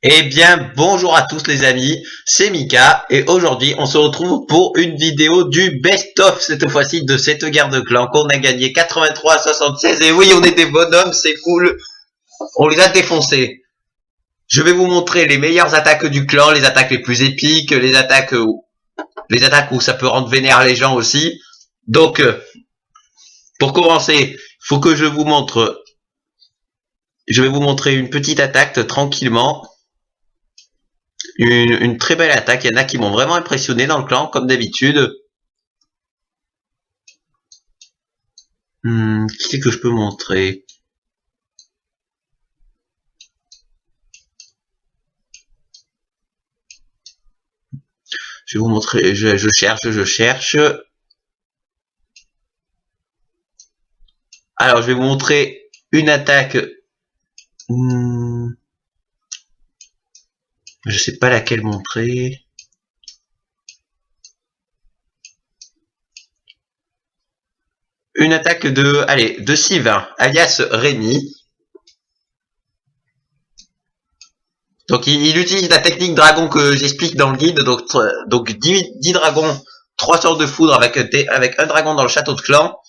Eh bien, bonjour à tous les amis, c'est Mika et aujourd'hui on se retrouve pour une vidéo du best-of cette fois-ci de cette guerre de clans qu'on a gagné 83 à 76 et oui on est des bonhommes, c'est cool, on les a défoncés. Je vais vous montrer les meilleures attaques du clan, les attaques les plus épiques, les attaques où ça peut rendre vénère les gens aussi. Donc pour commencer, faut que je vais vous montrer une petite attaque tranquillement. Une très belle attaque, il y en a qui m'ont vraiment impressionné dans le clan, comme d'habitude. Qui c'est que je peux montrer? Je vais vous montrer, je cherche. Alors, je vais vous montrer une attaque. Je sais pas laquelle montrer. Une attaque de Sylvain, alias Rémi. Donc il utilise la technique dragon que j'explique dans le guide. Donc 10 dragons, 3 sorts de foudre avec un dragon dans le château de clan.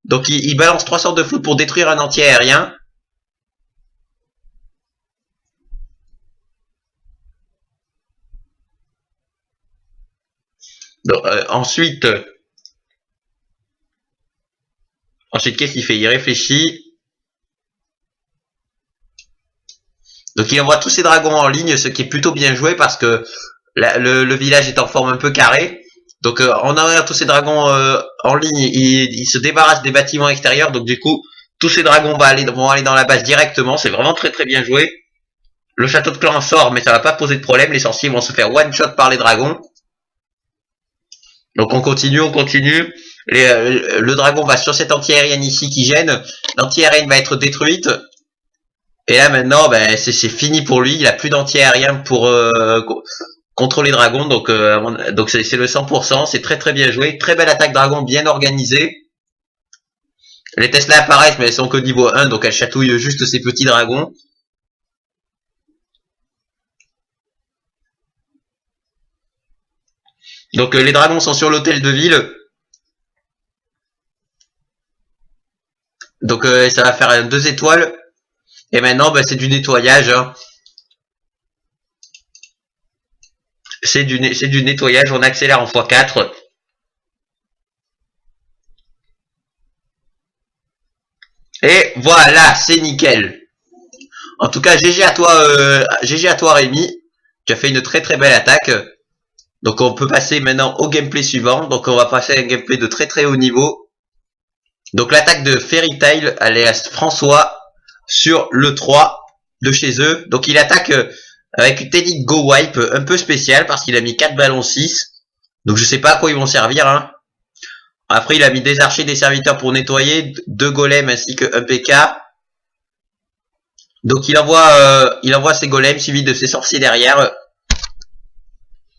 Donc il balance 3 sorts de foudre pour détruire un anti-aérien. Donc, ensuite, qu'est-ce qu'il fait? Il réfléchit. Donc il envoie tous ses dragons en ligne, ce qui est plutôt bien joué parce que le village est en forme un peu carrée. Donc en envoyant tous ces dragons en ligne, il se débarrasse des bâtiments extérieurs. Donc du coup, tous ces dragons vont aller dans la base directement. C'est vraiment très très bien joué. Le château de clan sort, mais ça va pas poser de problème. Les sorciers vont se faire one shot par les dragons. Donc on continue. Le dragon va sur cette anti-aérienne ici qui gêne. L'anti-aérienne va être détruite. Et là maintenant, ben, c'est fini pour lui. Il a plus d'anti-aérien pour contre les dragons. Donc c'est le 100%. C'est très très bien joué. Très belle attaque dragon, bien organisée. Les Tesla apparaissent, mais elles sont que niveau 1, donc elles chatouillent juste ces petits dragons. Donc les dragons sont sur l'hôtel de ville. Donc ça va faire 2 étoiles. Et maintenant, ben, c'est du nettoyage. Hein. C'est du nettoyage, on accélère en x4. Et voilà, c'est nickel. En tout cas, GG à toi Rémi. Tu as fait une très très belle attaque. Donc on peut passer maintenant au gameplay suivant. Donc on va passer à un gameplay de très très haut niveau. Donc l'attaque de Fairy Tail, alias François, sur le 3 de chez eux. Donc il attaque avec une technique Go Wipe un peu spéciale parce qu'il a mis 4 ballons 6. Donc je sais pas à quoi ils vont servir. Hein. Après il a mis des archers, des serviteurs pour nettoyer, 2 golems ainsi que un PK. Donc il envoie ses golems suivis de ses sorciers derrière.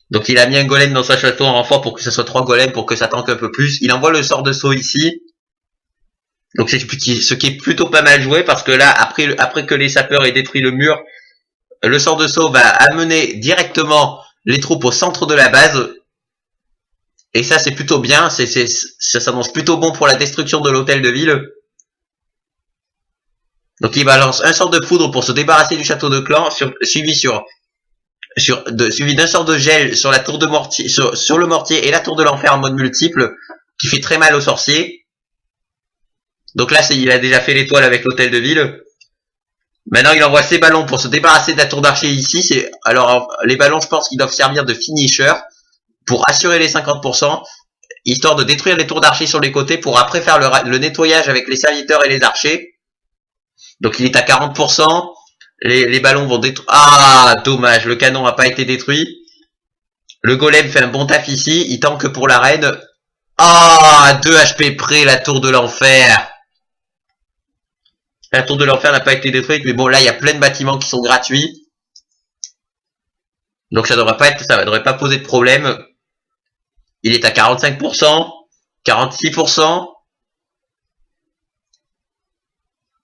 Donc il a mis un golem dans sa château en renfort pour que ce soit 3 golems pour que ça tanque un peu plus. Il envoie le sort de saut ici. Donc c'est ce qui est plutôt pas mal joué parce que là, après que les sapeurs aient détruit le mur, le sort de saut va amener directement les troupes au centre de la base. Et ça c'est plutôt bien, ça s'annonce plutôt bon pour la destruction de l'hôtel de ville. Donc il balance un sort de foudre pour se débarrasser du château de clan, suivi d'un sort de gel sur la tour de mortier, sur le mortier et la tour de l'enfer en mode multiple, qui fait très mal aux sorciers. Donc là, il a déjà fait l'étoile avec l'hôtel de ville. Maintenant, il envoie ses ballons pour se débarrasser de la tour d'archer ici. Alors, les ballons, je pense qu'ils doivent servir de finisher pour assurer les 50%, histoire de détruire les tours d'archer sur les côtés pour après faire le nettoyage avec les serviteurs et les archers. Donc, il est à 40%. Les ballons vont détruire... Ah, dommage, le canon n'a pas été détruit. Le golem fait un bon taf ici. Il tank pour la reine. Ah, 2 HP près, la tour de l'enfer. La tour de l'enfer n'a pas été détruite, mais bon, là, il y a plein de bâtiments qui sont gratuits. Donc ça devrait pas poser de problème. Il est à 45%, 46%.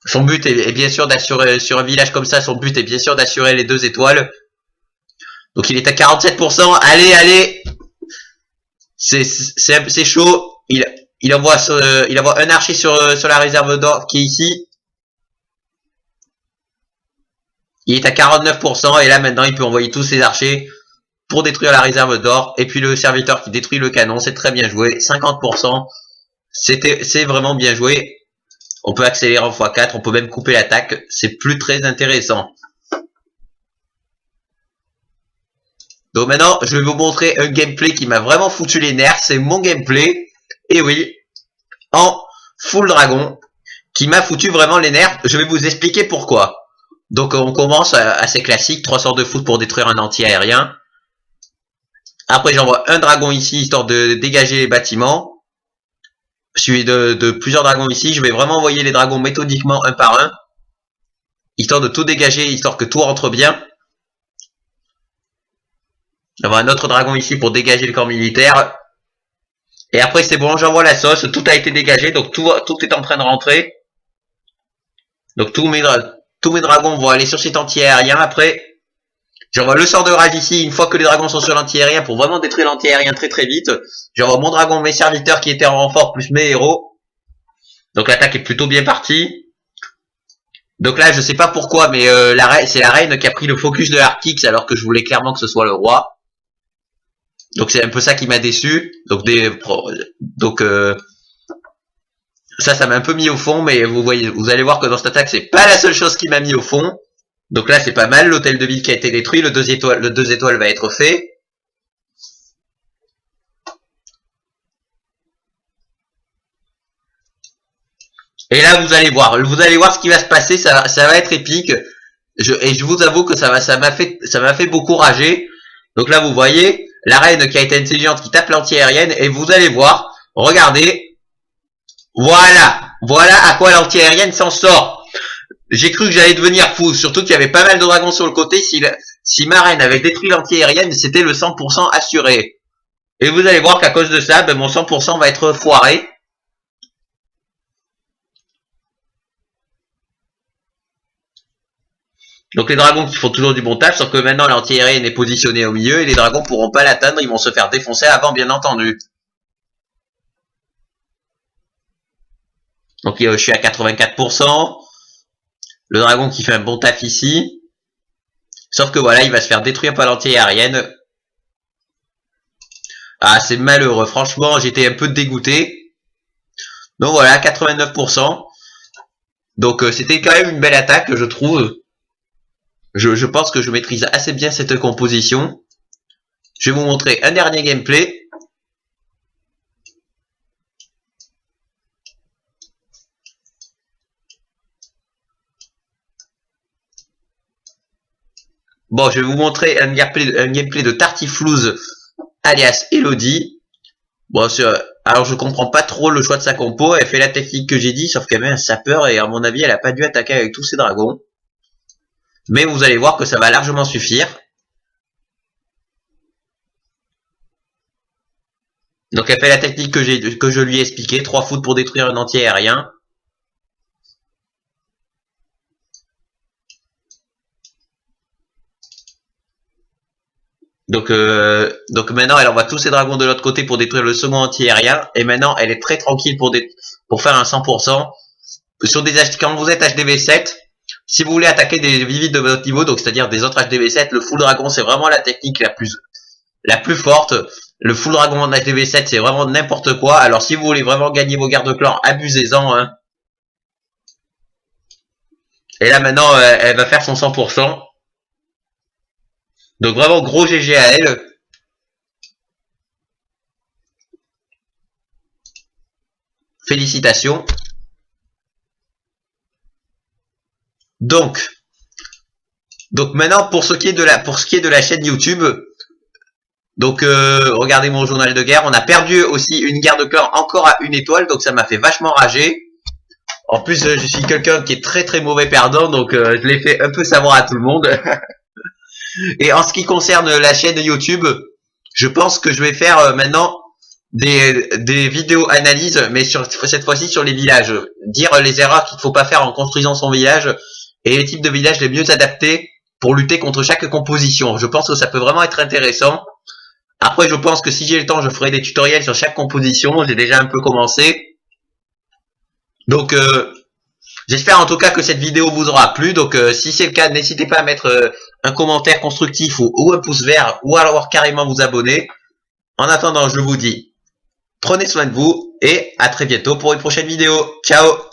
Son but est bien sûr d'assurer, sur un village comme ça, son but est bien sûr d'assurer les 2 étoiles. Donc il est à 47%. Allez, allez. C'est chaud. Il envoie un archer sur la réserve d'or qui est ici. Il est à 49%. Et là, maintenant, il peut envoyer tous ses archers pour détruire la réserve d'or. Et puis le serviteur qui détruit le canon. C'est très bien joué. 50%. C'est vraiment bien joué. On peut accélérer en x4. On peut même couper l'attaque. C'est plus très intéressant. Donc maintenant, je vais vous montrer un gameplay qui m'a vraiment foutu les nerfs. C'est mon gameplay. Et oui, en full dragon, qui m'a foutu vraiment les nerfs. Je vais vous expliquer pourquoi. Donc on commence assez classique, 3 sorts de foot pour détruire un anti-aérien. Après j'envoie un dragon ici, histoire de dégager les bâtiments. Suivi de plusieurs dragons ici. Je vais vraiment envoyer les dragons méthodiquement un par un. Histoire de tout dégager, histoire que tout rentre bien. J'envoie un autre dragon ici pour dégager le corps militaire. Et après c'est bon, j'envoie la sauce, tout a été dégagé, donc tout est en train de rentrer. Donc tous mes dragons vont aller sur cet anti-aérien. Après, j'envoie le sort de rage ici, une fois que les dragons sont sur l'anti-aérien, pour vraiment détruire l'anti-aérien très très vite. J'envoie mon dragon, mes serviteurs qui étaient en renfort, plus mes héros. Donc l'attaque est plutôt bien partie. Donc là, je sais pas pourquoi, mais c'est la reine qui a pris le focus de Arctix, alors que je voulais clairement que ce soit le roi. Donc c'est un peu ça qui m'a déçu. Donc ça m'a un peu mis au fond, mais vous allez voir que dans cette attaque, c'est pas la seule chose qui m'a mis au fond. Donc là, c'est pas mal. L'hôtel de ville qui a été détruit, le 2 étoiles va être fait. Et là, vous allez voir ce qui va se passer. Ça va être épique. Et je vous avoue que ça m'a fait beaucoup rager. Donc là, vous voyez la reine qui a été intelligente, qui tape l'anti-aérienne, et vous allez voir, regardez, voilà à quoi l'anti-aérienne s'en sort. J'ai cru que j'allais devenir fou, surtout qu'il y avait pas mal de dragons sur le côté. Si ma reine avait détruit l'anti-aérienne, c'était le 100% assuré. Et vous allez voir qu'à cause de ça, mon 100% va être foiré. Donc les dragons qui font toujours du bon taf, sauf que maintenant l'anti-aérienne est positionnée au milieu et les dragons pourront pas l'atteindre, ils vont se faire défoncer avant bien entendu. Donc je suis à 84%. Le dragon qui fait un bon taf ici. Sauf que voilà, il va se faire détruire par l'anti-aérienne. Ah, c'est malheureux, franchement, j'étais un peu dégoûté. Donc voilà, 89%. Donc c'était quand même une belle attaque, je trouve. Je pense que je maîtrise assez bien cette composition. Je vais vous montrer un dernier gameplay. Bon, je vais vous montrer un gameplay de Tartiflouse alias Elodie. Bon, alors je comprends pas trop le choix de sa compo. Elle fait la technique que j'ai dit, sauf qu'elle met un sapeur et à mon avis, elle a pas dû attaquer avec tous ses dragons. Mais vous allez voir que ça va largement suffire. Donc elle fait la technique que je lui ai expliqué, 3 foot pour détruire un anti-aérien. Donc maintenant elle envoie tous ses dragons de l'autre côté pour détruire le second anti-aérien. Et maintenant elle est très tranquille pour faire un 100%. Quand vous êtes HDV7, si vous voulez attaquer des vivides de votre niveau, donc c'est-à-dire des autres HDV7, le full dragon c'est vraiment la technique la plus forte. Le full dragon en HDV7 c'est vraiment n'importe quoi. Alors si vous voulez vraiment gagner vos gardes clans, abusez-en. Hein. Et là maintenant elle va faire son 100%. Donc vraiment gros GG à elle. Félicitations. Donc maintenant pour ce qui est de la chaîne YouTube, donc regardez mon journal de guerre, on a perdu aussi une guerre de clan encore à 1 étoile, donc ça m'a fait vachement rager. En plus je suis quelqu'un qui est très très mauvais perdant, donc je l'ai fait un peu savoir à tout le monde. Et en ce qui concerne la chaîne YouTube, je pense que je vais faire maintenant des vidéos analyses, mais cette fois-ci sur les villages. Dire les erreurs qu'il ne faut pas faire en construisant son village et les types de villages les mieux adaptés pour lutter contre chaque composition. Je pense que ça peut vraiment être intéressant. Après, je pense que si j'ai le temps, je ferai des tutoriels sur chaque composition. J'ai déjà un peu commencé. Donc, j'espère en tout cas que cette vidéo vous aura plu. Donc, si c'est le cas, n'hésitez pas à mettre un commentaire constructif ou un pouce vert, ou alors carrément vous abonner. En attendant, je vous dis, prenez soin de vous et à très bientôt pour une prochaine vidéo. Ciao!